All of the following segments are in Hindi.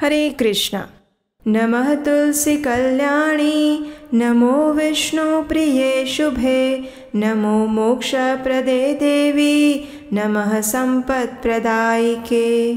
हरे कृष्णा। नमः तुलसी कल्याणी, नमो विष्णु प्रिये शुभे, नमो मोक्ष प्रदे देवी, नमः संपत् प्रदायिके।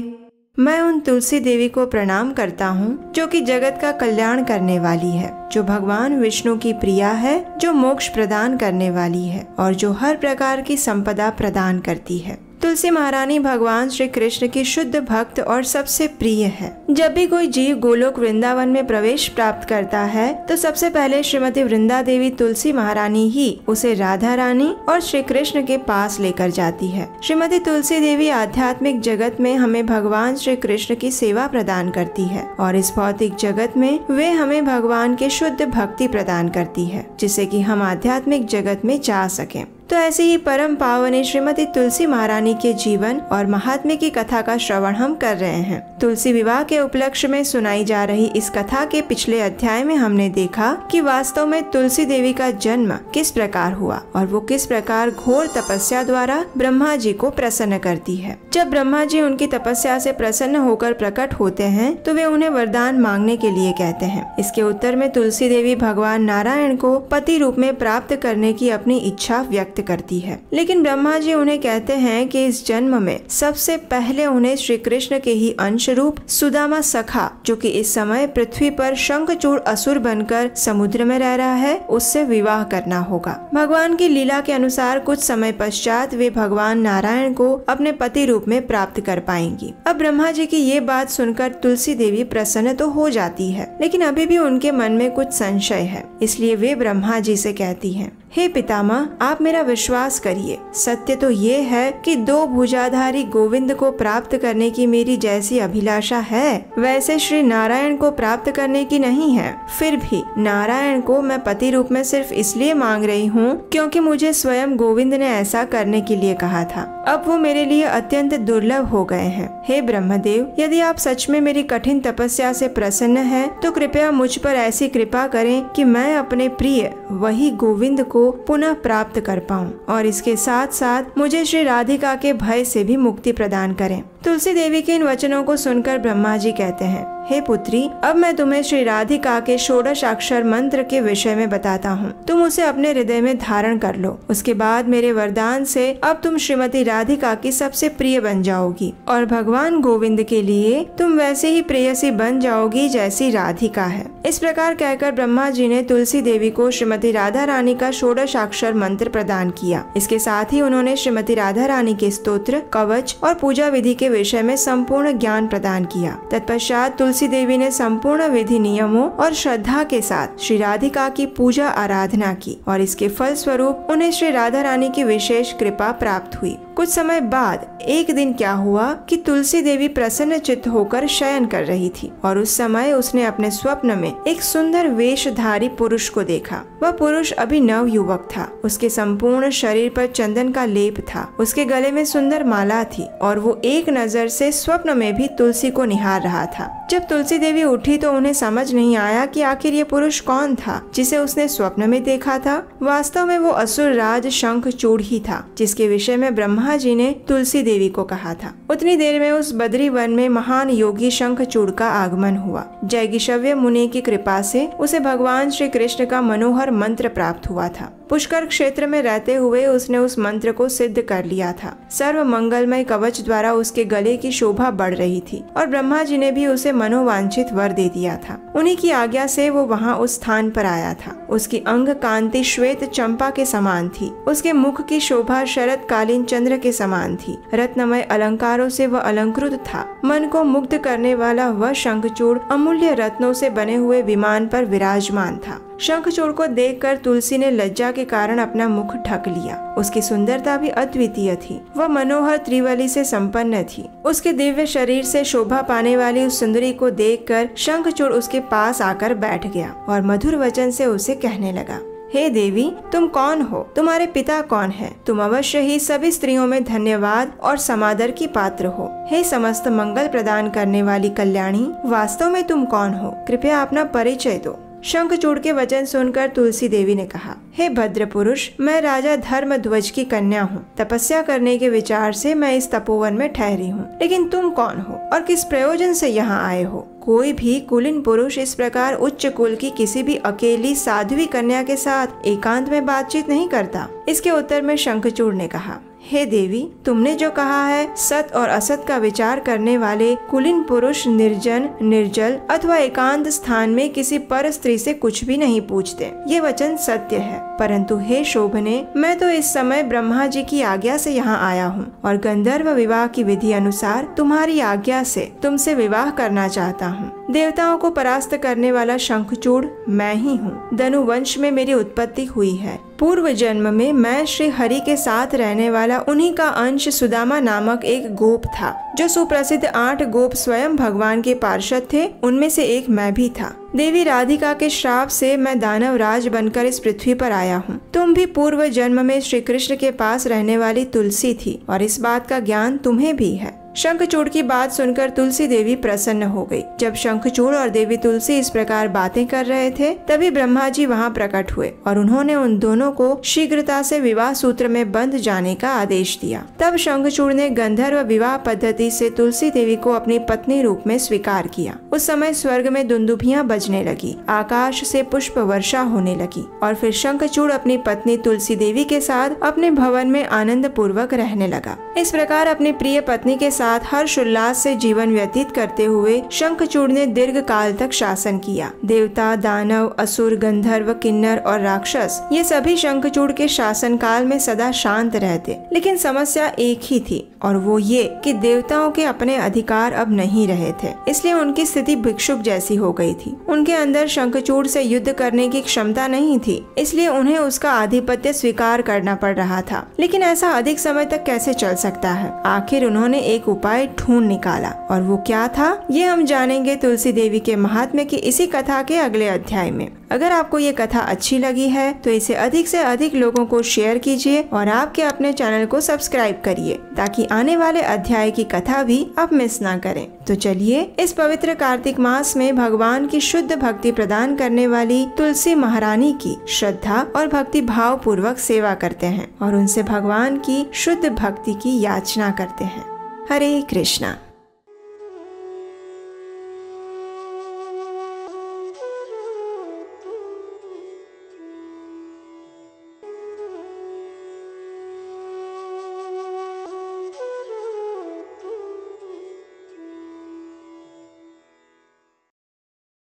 मैं उन तुलसी देवी को प्रणाम करता हूँ जो कि जगत का कल्याण करने वाली है, जो भगवान विष्णु की प्रिया है, जो मोक्ष प्रदान करने वाली है और जो हर प्रकार की संपदा प्रदान करती है। तुलसी महारानी भगवान श्री कृष्ण की शुद्ध भक्त और सबसे प्रिय है। जब भी कोई जीव गोलोक वृंदावन में प्रवेश प्राप्त करता है तो सबसे पहले श्रीमती वृंदा देवी तुलसी महारानी ही उसे राधा रानी और श्री कृष्ण के पास लेकर जाती है। श्रीमती तुलसी देवी आध्यात्मिक जगत में हमें भगवान श्री कृष्ण की सेवा प्रदान करती है और इस भौतिक जगत में वे हमें भगवान के शुद्ध भक्ति प्रदान करती है, जिससे कि हम आध्यात्मिक जगत में जा सकें। तो ऐसे ही परम पावनी श्रीमती तुलसी महारानी के जीवन और महात्म्य की कथा का श्रवण हम कर रहे हैं। तुलसी विवाह के उपलक्ष्य में सुनाई जा रही इस कथा के पिछले अध्याय में हमने देखा कि वास्तव में तुलसी देवी का जन्म किस प्रकार हुआ और वो किस प्रकार घोर तपस्या द्वारा ब्रह्मा जी को प्रसन्न करती है। जब ब्रह्मा जी उनकी तपस्या से प्रसन्न होकर प्रकट होते हैं तो वे उन्हें वरदान मांगने के लिए कहते हैं। इसके उत्तर में तुलसी देवी भगवान नारायण को पति रूप में प्राप्त करने की अपनी इच्छा व्यक्त करती है, लेकिन ब्रह्मा जी उन्हें कहते हैं कि इस जन्म में सबसे पहले उन्हें श्री कृष्ण के ही अंश रूप सुदामा सखा, जो कि इस समय पृथ्वी पर शंखचूड़ असुर बनकर समुद्र में रह रहा है, उससे विवाह करना होगा। भगवान की लीला के अनुसार कुछ समय पश्चात वे भगवान नारायण को अपने पति रूप में प्राप्त कर पाएंगी। अब ब्रह्मा जी की ये बात सुनकर तुलसी देवी प्रसन्न तो हो जाती है, लेकिन अभी भी उनके मन में कुछ संशय है, इसलिए वे ब्रह्मा जी से कहती हैं, हे पितामह, आप मेरा विश्वास करिए। सत्य तो ये है कि दो भुजाधारी गोविंद को प्राप्त करने की मेरी जैसी अभिलाषा है, वैसे श्री नारायण को प्राप्त करने की नहीं है। फिर भी नारायण को मैं पति रूप में सिर्फ इसलिए मांग रही हूँ क्योंकि मुझे स्वयं गोविंद ने ऐसा करने के लिए कहा था। अब वो मेरे लिए अत्यंत दुर्लभ हो गए हैं। हे ब्रह्मदेव, यदि आप सच में मेरी कठिन तपस्या से प्रसन्न हैं, तो कृपया मुझ पर ऐसी कृपा करें कि मैं अपने प्रिय वही गोविंद को पुनः प्राप्त कर पाऊं और इसके साथ साथ मुझे श्री राधिका के भय से भी मुक्ति प्रदान करें। तुलसी देवी के इन वचनों को सुनकर ब्रह्मा जी कहते हैं, हे पुत्री, अब मैं तुम्हें श्री राधिका के षोडश अक्षर मंत्र के विषय में बताता हूँ। तुम उसे अपने हृदय में धारण कर लो। उसके बाद मेरे वरदान से अब तुम श्रीमती राधिका की सबसे प्रिय बन जाओगी और भगवान गोविंद के लिए तुम वैसे ही प्रेयसी बन जाओगी जैसी राधिका है। इस प्रकार कहकर ब्रह्मा जी ने तुलसी देवी को श्रीमती राधा रानी का षोडश अक्षर मंत्र प्रदान किया। इसके साथ ही उन्होंने श्रीमती राधा रानी के स्तोत्र, कवच और पूजा विधि के विषय में संपूर्ण ज्ञान प्रदान किया। तत्पश्चात तुलसी देवी ने संपूर्ण विधि नियमों और श्रद्धा के साथ श्री राधिका की पूजा आराधना की और इसके फल स्वरूप उन्हें श्री राधा रानी की विशेष कृपा प्राप्त हुई। कुछ समय बाद एक दिन क्या हुआ कि तुलसी देवी प्रसन्न चित्त होकर शयन कर रही थी और उस समय उसने अपने स्वप्न में एक सुंदर वेशधारी पुरुष को देखा। वह पुरुष अभी नव युवक था। उसके संपूर्ण शरीर पर चंदन का लेप था। उसके गले में सुंदर माला थी और वो एक नजर से स्वप्न में भी तुलसी को निहार रहा था। जब तुलसी देवी उठी तो उन्हें समझ नहीं आया कि आखिर ये पुरुष कौन था जिसे उसने स्वप्न में देखा था। वास्तव में वो असुर राज शंखचूड़ ही था, जिसके विषय में ब्रह्मा जी ने तुलसी देवी को कहा था। उतनी देर में उस बद्री वन में महान योगी शंखचूड़ का आगमन हुआ। जैगिशव्य मुनि की कृपा से उसे भगवान श्री कृष्ण का मनोहर मंत्र प्राप्त हुआ था। पुष्कर क्षेत्र में रहते हुए उसने उस मंत्र को सिद्ध कर लिया था। सर्व मंगलमय कवच द्वारा उसके गले की शोभा बढ़ रही थी और ब्रह्मा जी ने भी उसे मनोवांछित वर दे दिया था। उन्हीं की आज्ञा से वो वहाँ उस स्थान पर आया था। उसकी अंग कांति श्वेत चंपा के समान थी। उसके मुख की शोभा शरत कालीन चंद्र के समान थी। रत्नमय अलंकारों से वह अलंकृत था। मन को मुग्ध करने वाला वह शंखचूड़ अमूल्य रत्नों से बने हुए विमान पर विराजमान था। शंखचूड़ को देखकर तुलसी ने लज्जा के कारण अपना मुख ढक लिया। उसकी सुंदरता भी अद्वितीय थी। वह मनोहर त्रिवली से संपन्न थी। उसके दिव्य शरीर से शोभा पाने वाली उस सुंदरी को देखकर शंखचूड़ उसके पास आकर बैठ गया और मधुर वचन से उसे कहने लगा, हे देवी, तुम कौन हो? तुम्हारे पिता कौन है? तुम अवश्य ही सभी स्त्रियों में धन्यवाद और समादर की पात्र हो। हे समस्त मंगल प्रदान करने वाली कल्याणी, वास्तव में तुम कौन हो? कृपया अपना परिचय दो। शंखचूड़ के वचन सुनकर तुलसी देवी ने कहा, हे भद्र पुरुष, मैं राजा धर्मध्वज की कन्या हूँ। तपस्या करने के विचार से मैं इस तपोवन में ठहरी हूँ। लेकिन तुम कौन हो और किस प्रयोजन से यहाँ आए हो? कोई भी कुलीन पुरुष इस प्रकार उच्च कुल की किसी भी अकेली साध्वी कन्या के साथ एकांत में बातचीत नहीं करता। इसके उत्तर में शंखचूड़ ने कहा, हे देवी, तुमने जो कहा है, सत और असत का विचार करने वाले कुलीन पुरुष निर्जन, निर्जल अथवा एकांत स्थान में किसी पर स्त्री से कुछ भी नहीं पूछते। ये वचन सत्य है। परंतु हे शोभने, मैं तो इस समय ब्रह्मा जी की आज्ञा से यहाँ आया हूँ और गंधर्व विवाह की विधि अनुसार तुम्हारी आज्ञा से तुमसे विवाह करना चाहता हूँ। देवताओं को परास्त करने वाला शंखचूड़ मैं ही हूँ। धनु वंश में मेरी उत्पत्ति हुई है। पूर्व जन्म में मैं श्री हरि के साथ रहने वाला उन्हीं का अंश सुदामा नामक एक गोप था। जो सुप्रसिद्ध 8 गोप स्वयं भगवान के पार्षद थे, उनमें से एक मैं भी था। देवी राधिका के श्राप से मैं दानव राज बनकर इस पृथ्वी पर आया हूँ। तुम भी पूर्व जन्म में श्री कृष्ण के पास रहने वाली तुलसी थी और इस बात का ज्ञान तुम्हें भी है। शंखचूड़ की बात सुनकर तुलसी देवी प्रसन्न हो गई। जब शंखचूड़ और देवी तुलसी इस प्रकार बातें कर रहे थे, तभी ब्रह्मा जी वहाँ प्रकट हुए और उन्होंने उन दोनों को शीघ्रता से विवाह सूत्र में बंध जाने का आदेश दिया। तब शंखचूड़ ने गंधर्व विवाह पद्धति से तुलसी देवी को अपनी पत्नी रूप में स्वीकार किया। उस समय स्वर्ग में दुंदुभियां बजने लगी, आकाश से पुष्प वर्षा होने लगी और फिर शंखचूड़ अपनी पत्नी तुलसी देवी के साथ अपने भवन में आनंद पूर्वक रहने लगा। इस प्रकार अपनी प्रिय पत्नी के साथ हर्ष उल्लास से जीवन व्यतीत करते हुए शंखचूड़ ने दीर्घ काल तक शासन किया। देवता, दानव, असुर, गंधर्व, किन्नर और राक्षस ये सभी शंखचूड़ के शासन काल में सदा शांत रहते। लेकिन समस्या एक ही थी और वो ये कि देवताओं के अपने अधिकार अब नहीं रहे थे, इसलिए उनकी स्थिति भिक्षुक जैसी हो गई थी। उनके अंदर शंखचूड़ से युद्ध करने की क्षमता नहीं थी, इसलिए उन्हें उसका आधिपत्य स्वीकार करना पड़ रहा था। लेकिन ऐसा अधिक समय तक कैसे चल सकता है? आखिर उन्होंने एक उपाय ढूंढ निकाला और वो क्या था, ये हम जानेंगे तुलसी देवी के महात्म्य की इसी कथा के अगले अध्याय में। अगर आपको ये कथा अच्छी लगी है तो इसे अधिक से अधिक लोगों को शेयर कीजिए और आपके अपने चैनल को सब्सक्राइब करिए ताकि आने वाले अध्याय की कथा भी आप मिस ना करें। तो चलिए इस पवित्र कार्तिक मास में भगवान की शुद्ध भक्ति प्रदान करने वाली तुलसी महारानी की श्रद्धा और भक्ति भाव पूर्वक सेवा करते हैं और उनसे भगवान की शुद्ध भक्ति की याचना करते हैं। हरे कृष्णा।